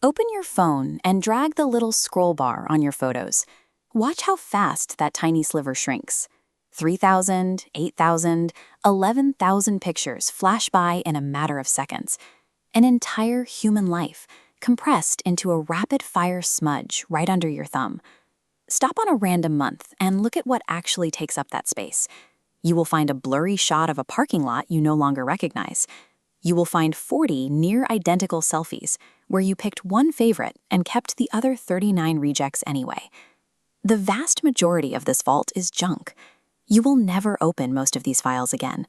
Open your phone and drag the little scroll bar on your photos. Watch how fast that tiny sliver shrinks. 3,000, 8,000, 11,000 pictures flash by in a matter of seconds. An entire human life compressed into a rapid-fire smudge right under your thumb. Stop on a random month and look at what actually takes up that space. You will find a blurry shot of a parking lot you no longer recognize. You will find 40 near-identical selfies where you picked one favorite and kept the other 39 rejects anyway. The vast majority of this vault is junk. You will never open most of these files again.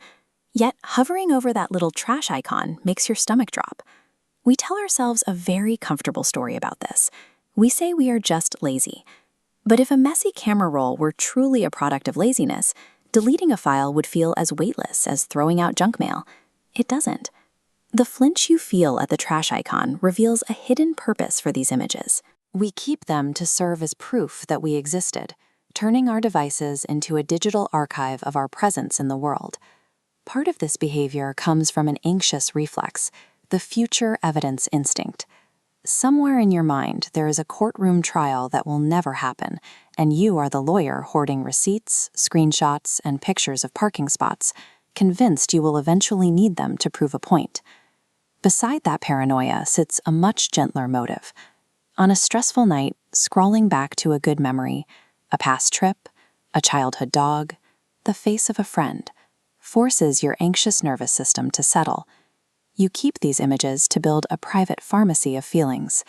Yet, hovering over that little trash icon makes your stomach drop. We tell ourselves a very comfortable story about this. We say we are just lazy. But if a messy camera roll were truly a product of laziness, deleting a file would feel as weightless as throwing out junk mail. It doesn't. The flinch you feel at the trash icon reveals a hidden purpose for these images. We keep them to serve as proof that we existed, turning our devices into a digital archive of our presence in the world. Part of this behavior comes from an anxious reflex, the future evidence instinct. Somewhere in your mind, there is a courtroom trial that will never happen, and you are the lawyer hoarding receipts, screenshots, and pictures of parking spots, convinced you will eventually need them to prove a point. Beside that paranoia sits a much gentler motive. On a stressful night, scrolling back to a good memory, a past trip, a childhood dog, the face of a friend, forces your anxious nervous system to settle. You keep these images to build a private pharmacy of feelings.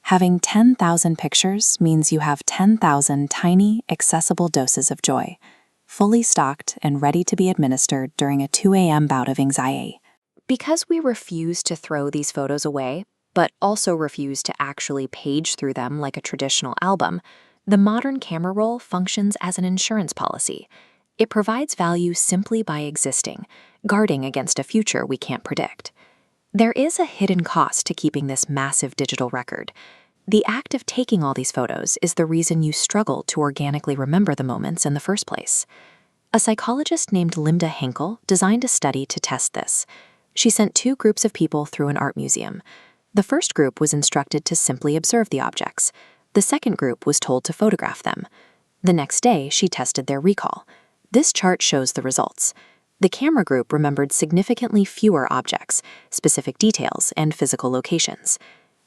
Having 10,000 pictures means you have 10,000 tiny, accessible doses of joy, fully stocked and ready to be administered during a 2 a.m. bout of anxiety. Because we refuse to throw these photos away, but also refuse to actually page through them like a traditional album, the modern camera roll functions as an insurance policy. It provides value simply by existing, guarding against a future we can't predict. There is a hidden cost to keeping this massive digital record. The act of taking all these photos is the reason you struggle to organically remember the moments in the first place. A psychologist named Linda Henkel designed a study to test this. She sent 2 groups of people through an art museum. The first group was instructed to simply observe the objects. The second group was told to photograph them. The next day, she tested their recall. This chart shows the results. The camera group remembered significantly fewer objects, specific details, and physical locations.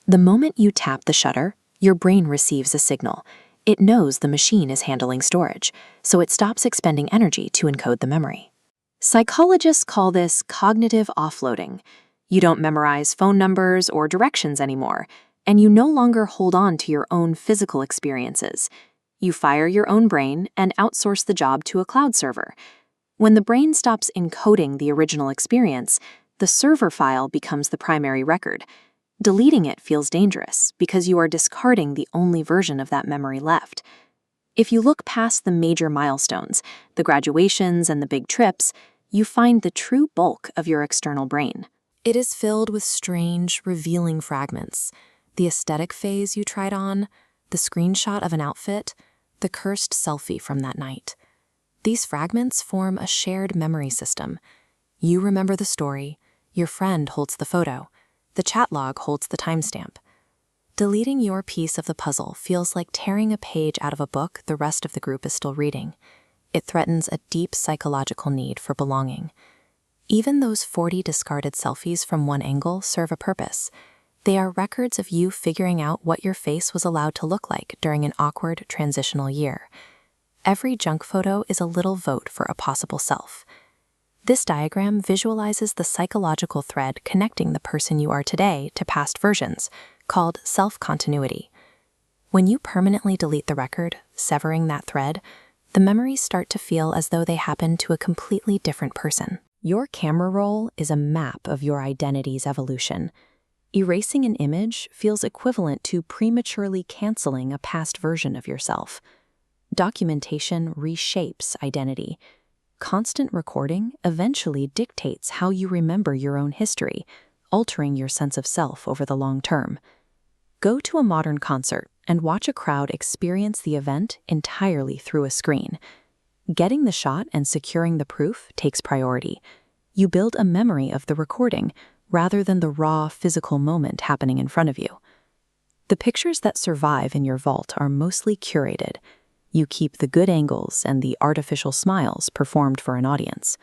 The moment you tap the shutter, your brain receives a signal. It knows the machine is handling storage, so it stops expending energy to encode the memory. Psychologists call this cognitive offloading. You don't memorize phone numbers or directions anymore, and you no longer hold on to your own physical experiences. You fire your own brain and outsource the job to a cloud server. When the brain stops encoding the original experience, the server file becomes the primary record. Deleting it feels dangerous because you are discarding the only version of that memory left. If you look past the major milestones, the graduations and the big trips, you find the true bulk of your external brain. It is filled with strange, revealing fragments. The aesthetic phase you tried on, the screenshot of an outfit, the cursed selfie from that night. These fragments form a shared memory system. You remember the story, your friend holds the photo, the chat log holds the timestamp. Deleting your piece of the puzzle feels like tearing a page out of a book the rest of the group is still reading. It threatens a deep psychological need for belonging. Even those 40 discarded selfies from one angle serve a purpose. They are records of you figuring out what your face was allowed to look like during an awkward transitional year. Every junk photo is a little vote for a possible self. This diagram visualizes the psychological thread connecting the person you are today to past versions, called self-continuity. When you permanently delete the record, severing that thread, the memories start to feel as though they happened to a completely different person. Your camera roll is a map of your identity's evolution. Erasing an image feels equivalent to prematurely canceling a past version of yourself. Documentation reshapes identity. Constant recording eventually dictates how you remember your own history, altering your sense of self over the long term. Go to a modern concert and watch a crowd experience the event entirely through a screen. Getting the shot and securing the proof takes priority. You build a memory of the recording rather than the raw physical moment happening in front of you. The pictures that survive in your vault are mostly curated. You keep the good angles and the artificial smiles performed for an audience.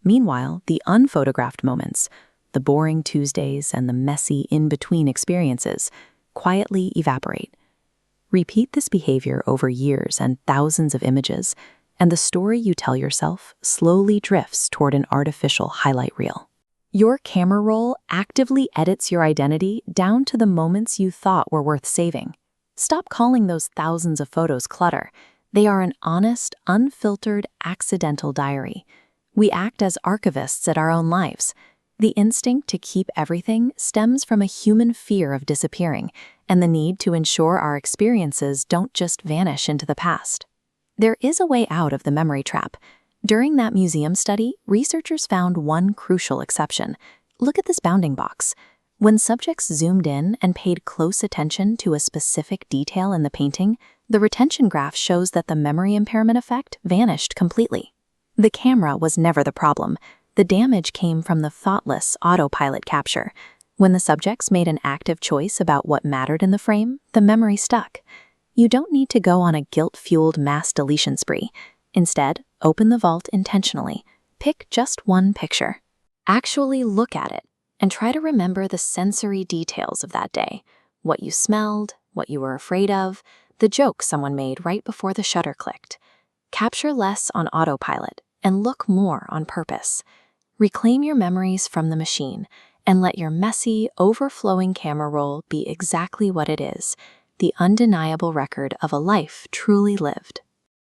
Meanwhile, the unphotographed moments, the boring Tuesdays and the messy in-between experiences, quietly evaporate. Repeat this behavior over years and thousands of images, and the story you tell yourself slowly drifts toward an artificial highlight reel. Your camera roll actively edits your identity down to the moments you thought were worth saving. Stop calling those thousands of photos clutter. They are an honest, unfiltered, accidental diary. We act as archivists at our own lives. The instinct to keep everything stems from a human fear of disappearing and the need to ensure our experiences don't just vanish into the past. There is a way out of the memory trap. During that museum study, researchers found one crucial exception. Look at this bounding box. When subjects zoomed in and paid close attention to a specific detail in the painting, the retention graph shows that the memory impairment effect vanished completely. The camera was never the problem. The damage came from the thoughtless autopilot capture. When the subjects made an active choice about what mattered in the frame, the memory stuck. You don't need to go on a guilt-fueled mass deletion spree. Instead, open the vault intentionally. Pick just one picture. Actually look at it and try to remember the sensory details of that day. What you smelled, what you were afraid of, the joke someone made right before the shutter clicked. Capture less on autopilot and look more on purpose. Reclaim your memories from the machine and let your messy, overflowing camera roll be exactly what it is, the undeniable record of a life truly lived.